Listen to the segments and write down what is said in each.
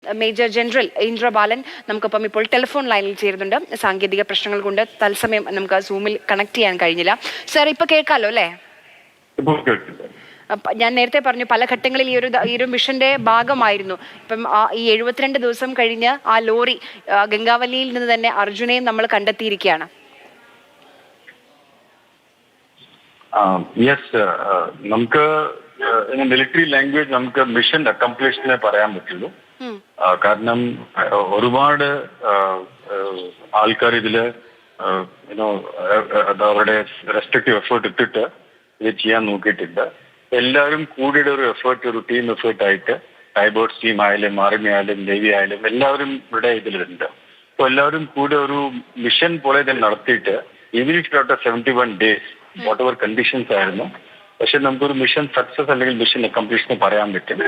Major general ഇന്ദ്ര ബാലൻ നമുക്കൊപ്പം ഇപ്പോൾ telephone ലൈനിൽ ചേരുന്നുണ്ട്. സാങ്കേതിക പ്രശ്നങ്ങൾ കൊണ്ട് തത്സമയം നമുക്ക് സൂമിൽ കണക്ട് ചെയ്യാൻ കഴിഞ്ഞില്ല. സാർ ഇപ്പൊ കേൾക്കാലോ അല്ലേ? ഞാൻ നേരത്തെ പറഞ്ഞു പല ഘട്ടങ്ങളിൽ ഈ ഒരു മിഷന്റെ ഭാഗമായിരുന്നു. ഇപ്പം ഈ 72 ദിവസം കഴിഞ്ഞ് ആ ലോറി ഗംഗാവലിയിൽ നിന്ന് തന്നെ അർജുനെയും നമ്മൾ കണ്ടെത്തിയിരിക്കുകയാണ്. നമുക്ക് മിലിറ്ററി ലാംഗ്വേജ് നമുക്ക് മിഷൻ അക്കംപ്ലിഷ്ഡിനെ പറയാൻ പറ്റുള്ളൂ. കാരണം ഒരുപാട് ആൾക്കാർ ഇതില് അവരുടെ റെസ്പെക്റ്റീവ് എഫേർട്ട് ഇട്ടിട്ട് ഇത് ചെയ്യാൻ നോക്കിയിട്ടുണ്ട്. എല്ലാവരും കൂടിയുടെ ഒരു എഫേർട്ട്, ഒരു ടീം എഫേർട്ട് ആയിട്ട് ടൈബോട്സ് ടീം ആയാലും ആർമി ആയാലും നേവി ആയാലും എല്ലാവരും ഇവിടെ ഇതിലുണ്ട്. അപ്പോൾ എല്ലാവരും കൂടെ ഒരു മിഷൻ പോലെ തന്നെ നടത്തിയിട്ട് even if after 71 days what ever conditions ആയിരുന്നു, പക്ഷെ നമുക്കൊരു മിഷൻ സക്സസ് അല്ലെങ്കിൽ മിഷൻ അക്കംപ്ലിഷ്ഡ് പറയാൻ പറ്റും.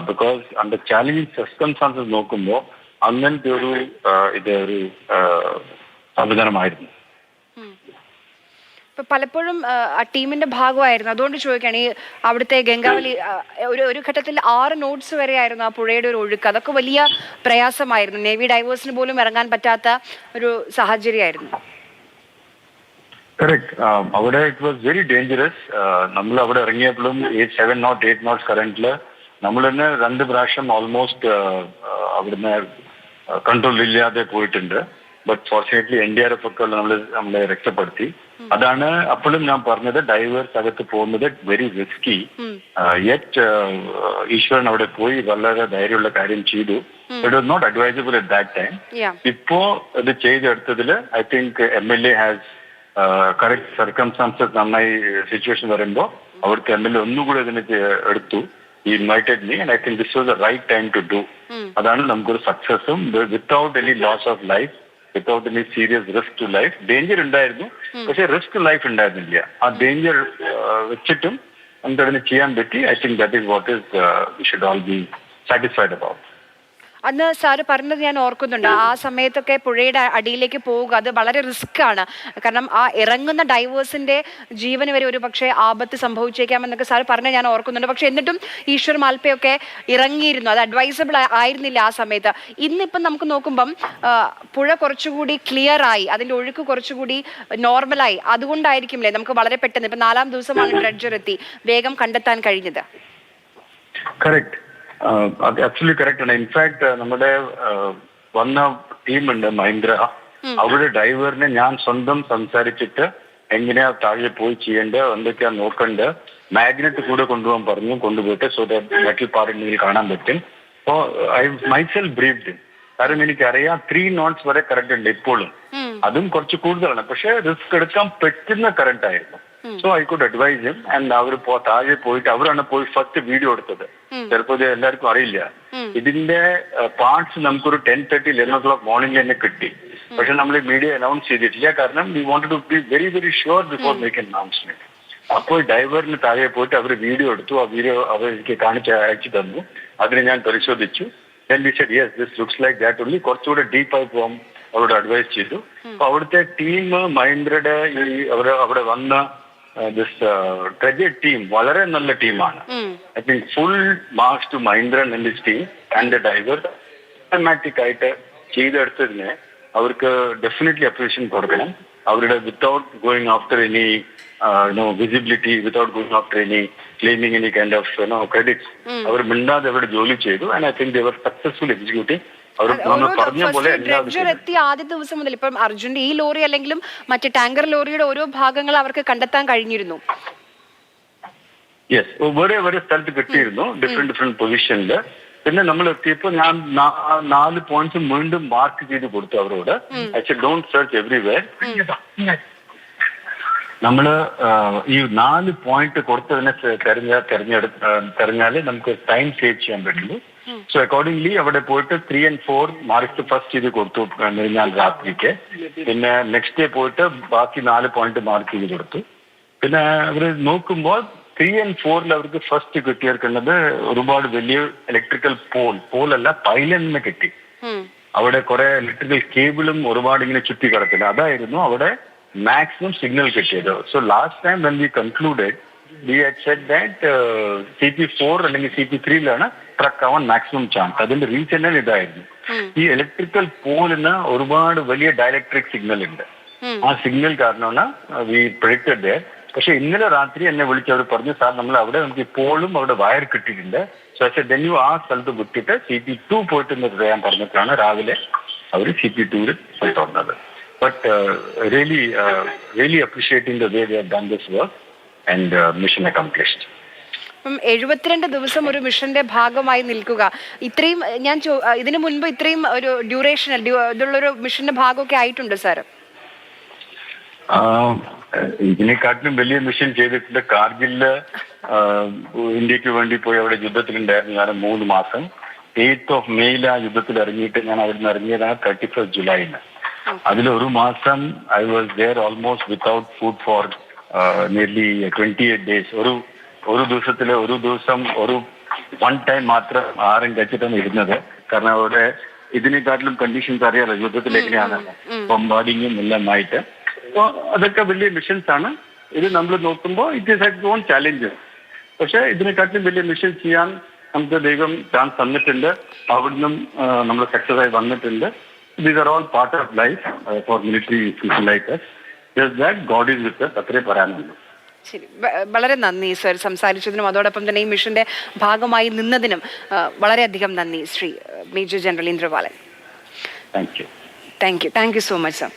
ബിക്കോസ് അണ്ടർ ചാലഞ്ചിങ് സർക്കംസ്റ്റാൻസസ് നോക്കുമ്പോൾ അങ്ങനത്തെ ഒരു സംവിധാനമായിരുന്നു. പലപ്പോഴും ആ ടീമിന്റെ ഭാഗമായിരുന്നു. അതുകൊണ്ട് ചോദിക്കുകയാണ്, ഈ അവിടുത്തെ ഗംഗാവലി ഒരു ഘട്ടത്തിൽ 6 നോട്ട്സ് വരെ ആയിരുന്നു ആ പുഴയുടെ ഒരു ഒഴുക്ക്. അതൊക്കെ വലിയ പ്രയാസമായിരുന്നു. നേവി ഡൈവേഴ്സിന് പോലും ഇറങ്ങാൻ പറ്റാത്ത ഒരു സാഹചര്യമായിരുന്നു. കറക്റ്റ്. അവിടെ ഇറ്റ് വാസ് വെരി ഡേഞ്ചറസ്. നമ്മൾ അവിടെ ഇറങ്ങിയപ്പോഴും 7 knots 8 knots കറന്റില് നമ്മൾ തന്നെ 2 പ്രാവശ്യം ഓൾമോസ്റ്റ് അവിടുന്ന് കൺട്രോൾ ഇല്ലാതെ പോയിട്ടുണ്ട്. ബട്ട് ഫോർച്ചുനേറ്റ്ലി NDRF ഒക്കെ നമ്മളെ രക്ഷപ്പെടുത്തി. അതാണ് അപ്പോഴും ഞാൻ പറഞ്ഞത്, ഡൈവേഴ്സ് അകത്ത് പോകുന്നത് വെരി റിസ്കി. യെറ്റ് ഈശ്വരൻ അവിടെ പോയി വളരെ ധൈര്യമുള്ള കാര്യം ചെയ്തു. It was not advisable at that time. ഇപ്പോ ഇത് ചെയ്തെടുത്തതില് I think MLA has correct circumstances നന്നായി സിറ്റുവേഷൻ വരുമ്പോൾ അവിടുത്തെ MLA ഒന്നുകൂടെ ഇതിനെ എടുത്തു. He invited me and I think this was the right time to do. അതാണ് നമുക്കൊരു സക്സസും without any loss of life, without any serious risk to life. Danger ഉണ്ടായിരുന്നു, പക്ഷെ റിസ്ക് ലൈഫ് ഉണ്ടായിരുന്നില്ല. ആ ഡേഞ്ചർ വെച്ചിട്ടും നമുക്കതിനെ ചെയ്യാൻ പറ്റി. I think that is what is we should all be satisfied about. അന്ന് സാറ് പറഞ്ഞത് ഞാൻ ഓർക്കുന്നുണ്ട്. ആ സമയത്തൊക്കെ പുഴയുടെ അടിയിലേക്ക് പോവുക അത് വളരെ റിസ്ക് ആണ്. കാരണം ആ ഇറങ്ങുന്ന ഡൈവേഴ്സിന്റെ ജീവന് വരെ ഒരു പക്ഷേ ആപത്ത് സംഭവിച്ചേക്കാമെന്നൊക്കെ സാറ് പറഞ്ഞത് ഞാൻ ഓർക്കുന്നുണ്ട്. പക്ഷെ എന്നിട്ടും ഈശ്വർ മാൽപ്പയൊക്കെ ഇറങ്ങിയിരുന്നു. അത് അഡ്വൈസബിൾ ആയിരുന്നില്ല ആ സമയത്ത്. ഇന്നിപ്പം നമുക്ക് നോക്കുമ്പം പുഴ കുറച്ചുകൂടി ക്ലിയർ ആയി, അതിന്റെ ഒഴുക്ക് കുറച്ചുകൂടി നോർമലായി. അതുകൊണ്ടായിരിക്കുമല്ലേ നമുക്ക് വളരെ പെട്ടെന്ന് ഇപ്പം 4ാം ദിവസമാണ് ഡ്രഡ്ജർ എത്തി വേഗം കണ്ടെത്താൻ കഴിഞ്ഞത്. കറക്റ്റ്. അത് ആക്ച്വലി കറക്റ്റ് ആണ്. ഇൻഫാക്ട് നമ്മുടെ വന്ന ടീമുണ്ട് മഹീന്ദ്ര, അവിടെ ഡൈവറിനെ ഞാൻ സ്വന്തം സംസാരിച്ചിട്ട് എങ്ങനെയാ താഴെ പോയി ചെയ്യേണ്ടത്, എന്തൊക്കെയാ നോക്കണ്ടത്, മാഗ്നറ്റ് കൂടെ കൊണ്ടുപോകാൻ പറഞ്ഞു. കൊണ്ടുപോയിട്ട് സോ ദാറ്റ് മെറ്റൽ പാർട്ടിൽ കാണാൻ പറ്റും. അപ്പോൾ ഐ മൈസെൽഫ് ബ്രീഫ്ഡ്. കാരണം എനിക്കറിയാം 3 knots വരെ കറണ്ട് ഉണ്ട് ഇപ്പോഴും. അതും കുറച്ച് കൂടുതലാണ്, പക്ഷെ റിസ്ക് എടുക്കാൻ പറ്റുന്ന കറണ്ട് ആയിരുന്നു. So I could advise him. And അവർ താഴെ പോയിട്ട് അവരാണ് പോയി ഫസ്റ്റ് വീഡിയോ എടുത്തത്. ചിലപ്പോൾ ഇത് എല്ലാവർക്കും അറിയില്ല. ഇതിന്റെ പാർട്സ് നമുക്കൊരു 10:30 11 o'clock മോർണിംഗ് തന്നെ കിട്ടി. പക്ഷെ നമ്മൾ മീഡിയ അനൗൺസ് ചെയ്തിട്ടില്ല. കാരണം we wanted to be very very sure before making announcement. അപ്പോൾ ഡൈവറിന് താഴെ പോയിട്ട് അവർ വീഡിയോ എടുത്തു. ആ വീഡിയോ അവർ എനിക്ക് അയച്ചു തന്നു. അതിനെ ഞാൻ പരിശോധിച്ചു. Then we said, yes, this looks like that only. കുറച്ചുകൂടെ ഡീപ്പായി പോകാൻ അവരോട് അഡ്വൈസ് ചെയ്തു. അപ്പൊ അവിടുത്തെ ടീം മഹീന്ദ്രയുടെ അവിടെ വന്ന ട്രജഡ് ടീം വളരെ നല്ല ടീമാണ്. I think full marks to Mahindra and his team and the diver. Systematic ആയിട്ട് ചെയ്തെടുത്തതിന് അവർക്ക് ഡെഫിനറ്റ്ലി അപ്രീഷിയേഷൻ കൊടുക്കണം. അവരുടെ without going after any visibility, without going after any claiming any kind of credits, അവർ മിണ്ടാതെ അവരുടെ ജോലി ചെയ്തു. And I think they were successful executing. Dredger എത്തിയ ആദ്യ ദിവസം മുതൽ ഇപ്പം അർജുന്റെ ഈ ലോറി അല്ലെങ്കിലും മറ്റേ ടാങ്കർ ലോറിയുടെ ഓരോ ഭാഗങ്ങൾ അവർക്ക് കണ്ടെത്താൻ കഴിഞ്ഞിരുന്നു. യെസ്, വേറെ വേറെ സ്ഥലത്ത് കിട്ടിയിരുന്നു, ഡിഫറെന്റ് പൊസിഷനില്. പിന്നെ നമ്മൾ എത്തിയപ്പോൾ ഞാൻ 4 പോയിന്റ്സ് വീണ്ടും മാർക്ക് ചെയ്ത് കൊടുത്തു അവരോട്. I said don't search everywhere. നമ്മള് ഈ 4 പോയിന്റ് കൊടുത്തതിനെ തെരഞ്ഞാലേ നമുക്ക് ടൈം സേവ് ചെയ്യാൻ പറ്റുള്ളൂ. സോ അക്കോർഡിംഗ്ലി അവിടെ പോയിട്ട് 3 and 4 മാർക്ക് ഫസ്റ്റ് ചെയ്ത് കൊടുത്തു ഞാൻ രാത്രിക്ക്. പിന്നെ നെക്സ്റ്റ് ഡേ പോയിട്ട് ബാക്കി 4 പോയിന്റ് മാർക്ക് ചെയ്ത് കൊടുത്തു. പിന്നെ അവര് നോക്കുമ്പോൾ 3 and 4 അവർക്ക് ഫസ്റ്റ് കിട്ടിയേക്കുന്നത് ഒരുപാട് വലിയ ഇലക്ട്രിക്കൽ പോളല്ല പൈലന്റിനെ കിട്ടി. അവിടെ കുറെ ഇലക്ട്രിക്കൽ കേബിളും ഒരുപാട് ഇങ്ങനെ ചുറ്റി കിടക്കില്ല. അതായിരുന്നു അവിടെ മാക്സിമം സിഗ്നൽ കിട്ടിയത്. So last time when we concluded we had said that CP4 അല്ലെങ്കിൽ CP3ലാണ് സ്ട്രക്ക് ആവാൻ മാക്സിമം ചാൻസ്. അതിന്റെ റീസൺ തന്നെ ഇതായിരുന്നു. ഈ ഇലക്ട്രിക്കൽ പോളിന് ഒരുപാട് വലിയ ഡയലക്ട്രിക് സിഗ്നൽ ഉണ്ട്. ആ സിഗ്നൽ കാരണമാണ് വി പ്രൊഡിക്റ്റഡ് ദെയർ. പക്ഷെ ഇന്നലെ രാത്രി എന്നെ വിളിച്ച് അവർ പറഞ്ഞു, സാർ നമ്മൾ അവിടെ നമുക്ക് ഇപ്പോഴും അവിടെ വയർ കിട്ടിയിട്ടുണ്ട്. പക്ഷെ ഡെന്യു ആ സ്ഥലത്ത് വിട്ടിട്ട് CP2 പോയിട്ട് ഞാൻ പറഞ്ഞിട്ടാണ് രാവിലെ അവർ CP2 പോയിട്ട് വന്നത്. But really appreciating the way they have done this work and mission accomplished. 72 ദിവസം ഒരു മിഷന്റെ ഭാഗമായി നിൽക്കുക, ഇത്രയും ഞാൻ ഇതിനു മുൻപ് ഇത്രയും ഒരു ഡ്യൂറേഷൻ ഇതുള്ളൊരു മിഷന്റെ ഭാഗമൊക്കെ ആയിട്ടുണ്ട് സാർ? ഇതിനെക്കാട്ടിലും വലിയ മിഷൻ ചെയ്തിട്ടുണ്ട്. കാർഗിലില് ഇന്ത്യക്ക് വേണ്ടി പോയി അവിടെ യുദ്ധത്തിലുണ്ടായിരുന്നു ഞാൻ 3 മാസം. 8th May ആ യുദ്ധത്തിൽ ഇറങ്ങിയിട്ട് ഞാൻ അവിടെ നിന്ന് ഇറങ്ങിയതാണ് 31st July. അതിലൊരു മാസം I was there almost without food for nearly 28 days. ഒരു ദിവസം ഒരു 1 time മാത്രം ആരും കഴിച്ചിട്ടാണ് ഇരുന്നത്. കാരണം അവിടെ ഇതിനെക്കാട്ടിലും കണ്ടീഷൻസ് അറിയാലോ യുദ്ധത്തിൽ എങ്ങനെയാണ്, ബോംബാർഡിങ്ങും എല്ലാം ആയിട്ട്. അപ്പോൾ അതൊക്കെ വലിയ മിഷൻസ് ആണ്. ഇത് നമ്മൾ നോക്കുമ്പോൾ it is at on challenges. പക്ഷെ ഇതിനെക്കാട്ടിലും വലിയ മിഷൻ ചെയ്യാൻ നമുക്ക് ദൈവം ചാൻസ് തന്നിട്ടുണ്ട്. അവിടുന്ന് നമ്മൾ സക്സസ് ആയി വന്നിട്ടുണ്ട്. These are all part of life for military people like us. Just that God is with us. അത്രേ പറയാനുള്ളൂ. ശരി, വളരെ നന്ദി സർ സംസാരിച്ചതിനും അതോടൊപ്പം തന്നെ ഈ മിഷന്റെ ഭാഗമായി നിന്നതിനും വളരെയധികം നന്ദി Shri major general Indrapalan. Thank you. Thank you so much sir.